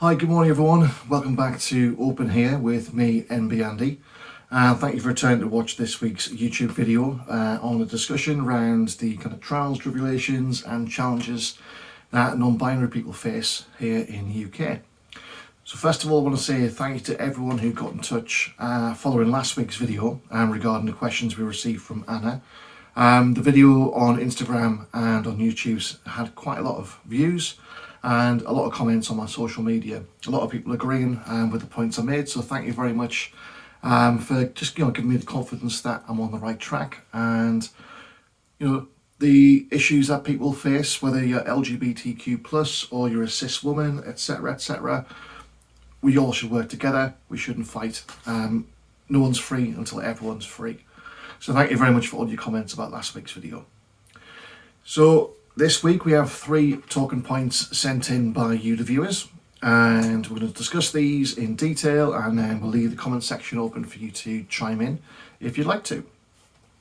Hi, good morning everyone. Welcome back to Open Here with me, Enby Andy. Thank you for returning to watch this week's YouTube video on a discussion around the kind of trials, tribulations and challenges that non-binary people face here in the UK. So first of all, I want to say thank you to everyone who got in touch following last week's video regarding the questions we received from Anna. The video on Instagram and on YouTube's had quite a lot of views and a lot of comments on my social media. A lot of people agreeing with the points I made, so thank you very much for just giving me the confidence that I'm on the right track. And the issues that people face, whether you're LGBTQ+ or you're a cis woman, etc., we all should work together. We shouldn't fight. No one's free until everyone's free. So thank you very much for all your comments about last week's video. So this week we have 3 talking points sent in by you, the viewers, and we're going to discuss these in detail, and then we'll leave the comment section open for you to chime in if you'd like to.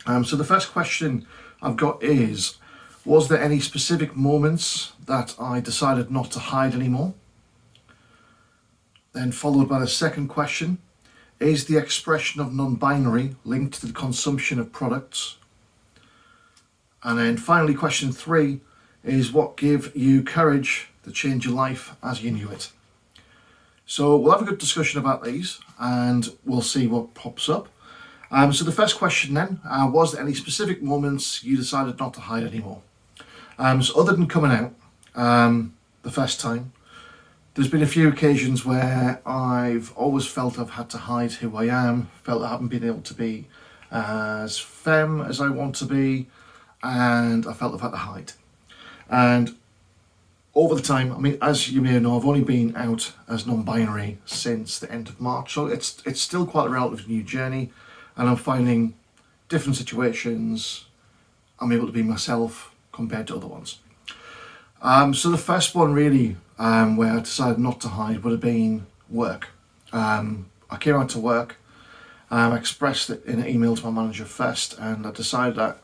So the first question I've got is, was there any specific moments that I decided not to hide anymore? Then followed by the second question, is the expression of non-binary linked to the consumption of products? And then finally, question 3 is, what gave you courage to change your life as you knew it? So we'll have a good discussion about these and we'll see what pops up. So the first question then, was there any specific moments you decided not to hide anymore? So other than coming out the first time, there's been a few occasions where I've always felt I've had to hide who I am, felt I haven't been able to be as femme as I want to be, and I felt I've had to hide. And over the time, I mean, as you may know, I've only been out as non-binary since the end of March, so it's still quite a relatively new journey, and I'm finding different situations I'm able to be myself compared to other ones. So the first one really, where I decided not to hide, would have been work. I came out to work, I expressed it in an email to my manager first, and I decided that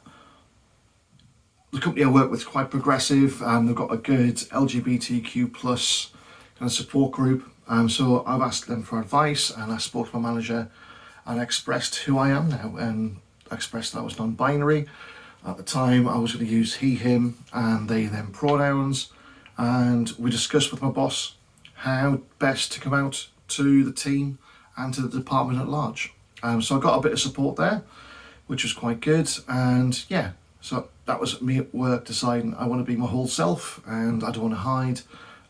the company I work with is quite progressive, and they've got a good LGBTQ+ kind of support group. So I've asked them for advice, and I spoke to my manager and expressed who I am now, and I expressed that I was non-binary. At the time, I was going to use he, him, and they, them pronouns, and we discussed with my boss how best to come out to the team and to the department at large. So I got a bit of support there, which was quite good, and yeah, so that was me at work deciding I want to be my whole self and I don't want to hide,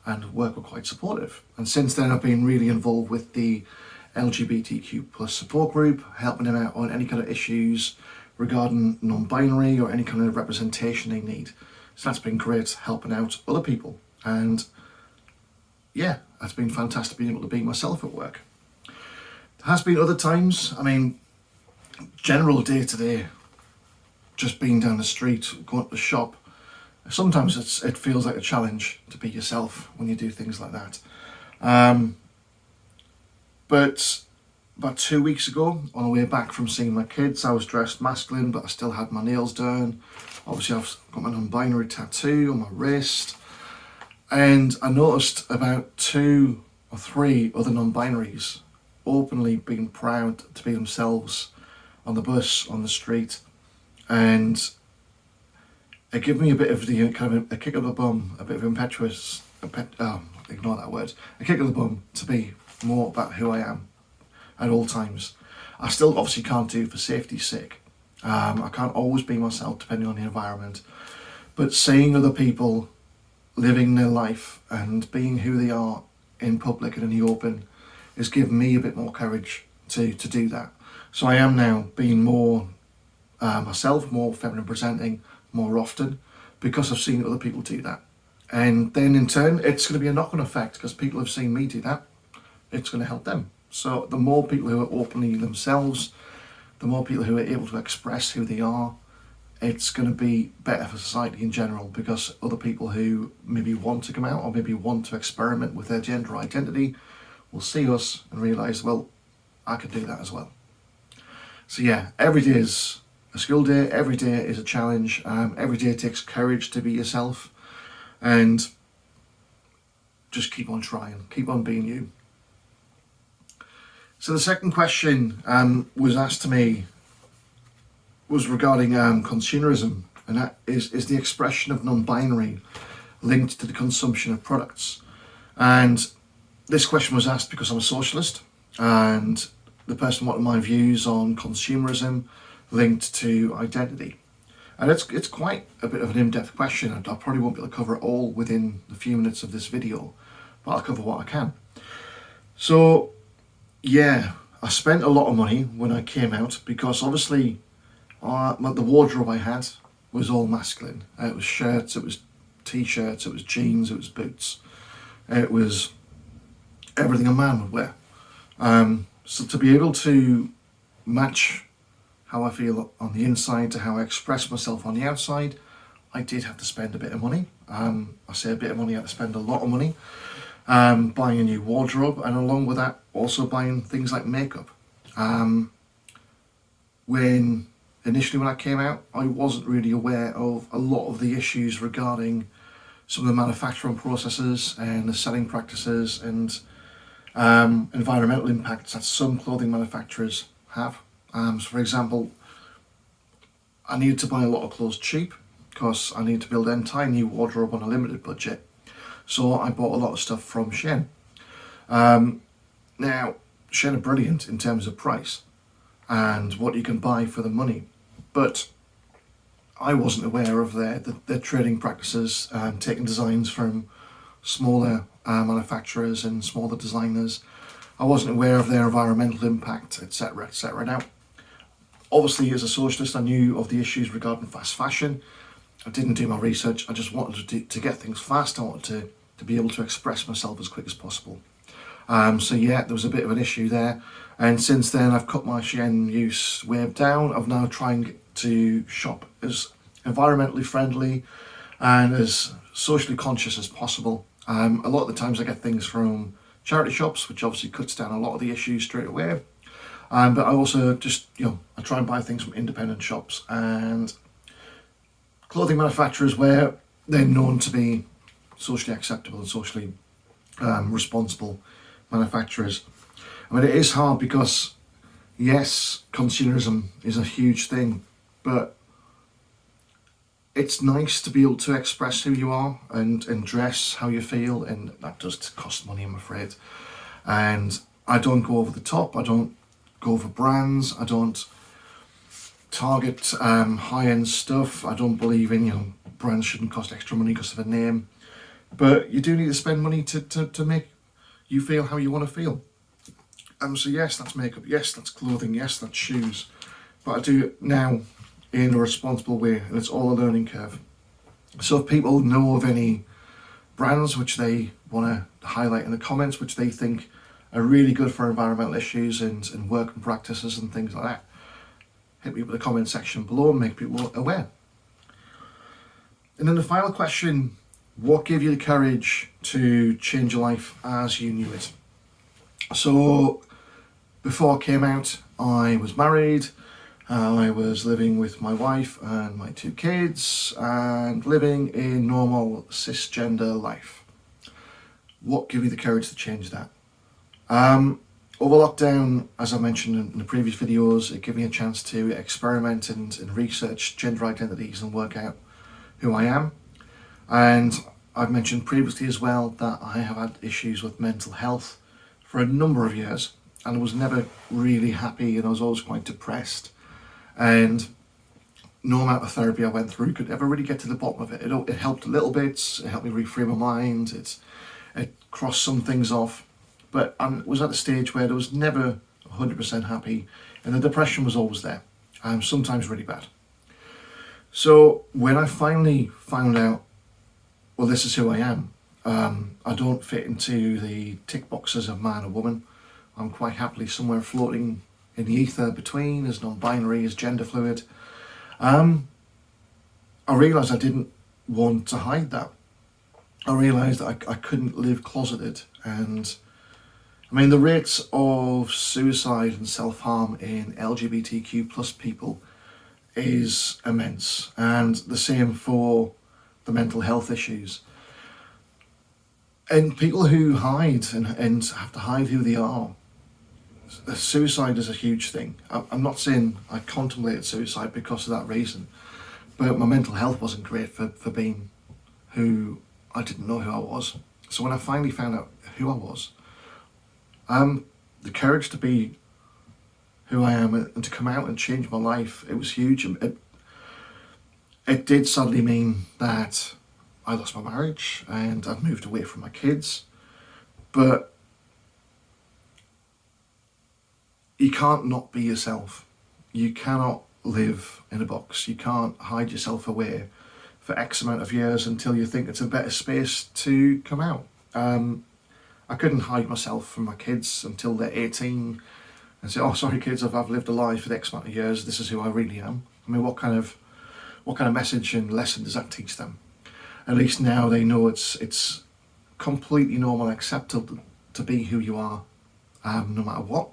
and work were quite supportive. And since then I've been really involved with the LGBTQ+ support group, helping them out on any kind of issues regarding non-binary or any kind of representation they need. So that's been great, helping out other people, and yeah, it's been fantastic being able to be myself at work. There has been other times, I mean, general day-to-day, just being down the street, going to the shop, sometimes it feels like a challenge to be yourself when you do things like that. But about 2 weeks ago, on the way back from seeing my kids, I was dressed masculine, but I still had my nails done. Obviously, I've got my non-binary tattoo on my wrist. And I noticed about 2 or 3 other non-binaries openly being proud to be themselves on the bus, on the street. And it gave me a bit of the kind of a kick of the bum, a bit of ignore that word, a kick of the bum to be more about who I am at all times. I still obviously can't do it for safety's sake. I can't always be myself depending on the environment, but seeing other people living their life and being who they are in public and in the open has given me a bit more courage to do that. So I am now being more myself, more feminine presenting more often, because I've seen other people do that. And then in turn, it's going to be a knock-on effect, because people have seen me do that, it's going to help them. So the more people who are openly themselves, the more people who are able to express who they are, it's going to be better for society in general, because other people who maybe want to come out or maybe want to experiment with their gender identity will see us and realise, well, I could do that as well. So yeah, every day is a school day, every day is a challenge, every day takes courage to be yourself, and just keep on trying, keep on being you. So the second question was asked to me was regarding consumerism, and that is the expression of non-binary linked to the consumption of products. And this question was asked because I'm a socialist, and the person wanted my views on consumerism linked to identity. And it's quite a bit of an in-depth question, and I probably won't be able to cover it all within the few minutes of this video, but I'll cover what I can. So yeah, I spent a lot of money when I came out, because obviously the wardrobe I had was all masculine. It was shirts, it was t-shirts, it was jeans, it was boots. It was everything a man would wear. So to be able to match how I feel on the inside to how I express myself on the outside, I did have to spend a bit of money. I say a bit of money, I had to spend a lot of money buying a new wardrobe, and along with that also buying things like makeup. Initially when I came out, I wasn't really aware of a lot of the issues regarding some of the manufacturing processes and the selling practices and environmental impacts that some clothing manufacturers have. So for example, I needed to buy a lot of clothes cheap because I needed to build an entire new wardrobe on a limited budget. So I bought a lot of stuff from Shein. Now, Shein are brilliant in terms of price and what you can buy for the money, but I wasn't aware of their trading practices, taking designs from smaller manufacturers and smaller designers. I wasn't aware of their environmental impact, etc., etc. Now, obviously, as a socialist, I knew of the issues regarding fast fashion. I didn't do my research. I just wanted to get things fast. I wanted to be able to express myself as quick as possible. So yeah, there was a bit of an issue there. And since then, I've cut my Shein use way down. I'm now trying to shop as environmentally friendly and as socially conscious as possible. A lot of the times I get things from charity shops, which obviously cuts down a lot of the issues straight away. But I also just, I try and buy things from independent shops and clothing manufacturers where they're known to be socially acceptable and socially responsible manufacturers. I mean, it is hard because, yes, consumerism is a huge thing, but it's nice to be able to express who you are and dress how you feel, and that does cost money, I'm afraid. And I don't go over the top, I don't go for brands, I don't target high-end stuff. I don't believe in, brands shouldn't cost extra money because of a name, but you do need to spend money to make you feel how you want to feel. So yes, that's makeup, yes, that's clothing, yes, that's shoes, but I do it now in a responsible way, and it's all a learning curve. So if people know of any brands which they want to highlight in the comments, which they think are really good for environmental issues and working practices and things like that, hit me with the comment section below and make people aware. And then the final question, what gave you the courage to change your life as you knew it? So before I came out, I was married, I was living with my wife and my 2 kids and living a normal cisgender life. What gave me the courage to change that? Over lockdown, as I mentioned in the previous videos, it gave me a chance to experiment and research gender identities and work out who I am. And I've mentioned previously as well that I have had issues with mental health for a number of years, and I was never really happy, and I was always quite depressed. And no amount of therapy I went through could ever really get to the bottom of it. It helped a little bit, it helped me reframe my mind, it crossed some things off, but I was at a stage where I was never 100% happy, and the depression was always there, sometimes really bad. So when I finally found out, well, this is who I am, I don't fit into the tick boxes of man or woman. I'm quite happily somewhere floating in the ether between, as non-binary, as gender fluid. I realised I didn't want to hide that. I realised that I couldn't live closeted, and I mean, the rates of suicide and self-harm in LGBTQ plus people is immense, and the same for the mental health issues. And people who hide and have to hide who they are, suicide is a huge thing. I'm not saying I contemplated suicide because of that reason, but my mental health wasn't great for being who I didn't know who I was. So when I finally found out who I was, the courage to be who I am and to come out and change my life, it was huge. It did sadly mean that I lost my marriage and I've moved away from my kids, but you can't not be yourself. You cannot live in a box. You can't hide yourself away for X amount of years until you think it's a better space to come out. I couldn't hide myself from my kids until they're 18 and say, "Oh, sorry, kids, I've lived a life for X amount of years. This is who I really am." I mean, what kind of message and lesson does that teach them? At least now they know it's completely normal, acceptable to be who you are, no matter what.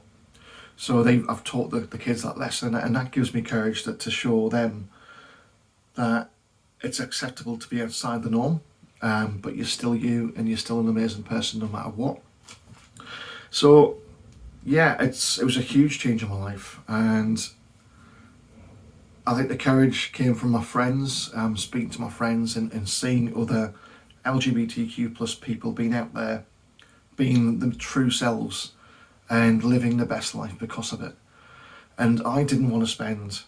So I've taught the kids that lesson, and that gives me courage to show them that it's acceptable to be outside the norm, but you're still you, and you're still an amazing person no matter what. So yeah, it was a huge change in my life, and I think the courage came from my friends, speaking to my friends and seeing other LGBTQ plus people being out there, being the true selves and living the best life because of it. And I didn't want to spend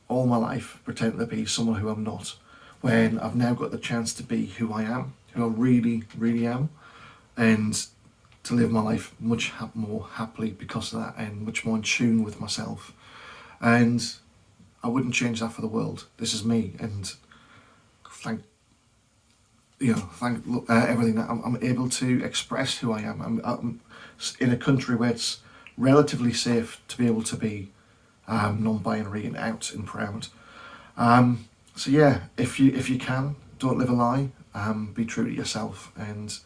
all my life pretending to be someone who I'm not, when I've now got the chance to be who I am, who I really, really am, and to live my life much more happily because of that, and much more in tune with myself. And I wouldn't change that for the world. This is me, and thank everything that I'm able to express who I am. I'm in a country where it's relatively safe to be able to be non-binary and out and proud. So yeah, if you can, don't live a lie. Be true to yourself, and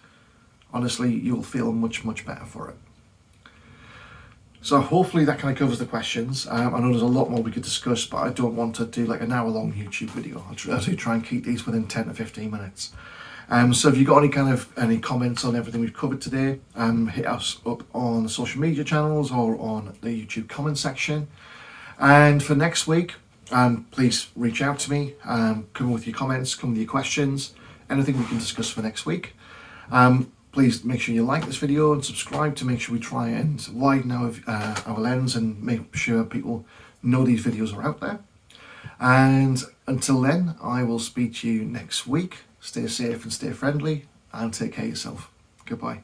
honestly, you'll feel much better for it. So hopefully that kind of covers the questions. I know there's a lot more we could discuss, but I don't want to do like an hour-long YouTube video. I do try and keep these within 10 to 15 minutes. So if you've got any comments on everything we've covered today, hit us up on the social media channels or on the YouTube comment section. And for next week, please reach out to me. Come with your comments, come with your questions, anything we can discuss for next week. Please make sure you like this video and subscribe to make sure we try and widen our lens and make sure people know these videos are out there. And until then, I will speak to you next week. Stay safe and stay friendly, and take care of yourself. Goodbye.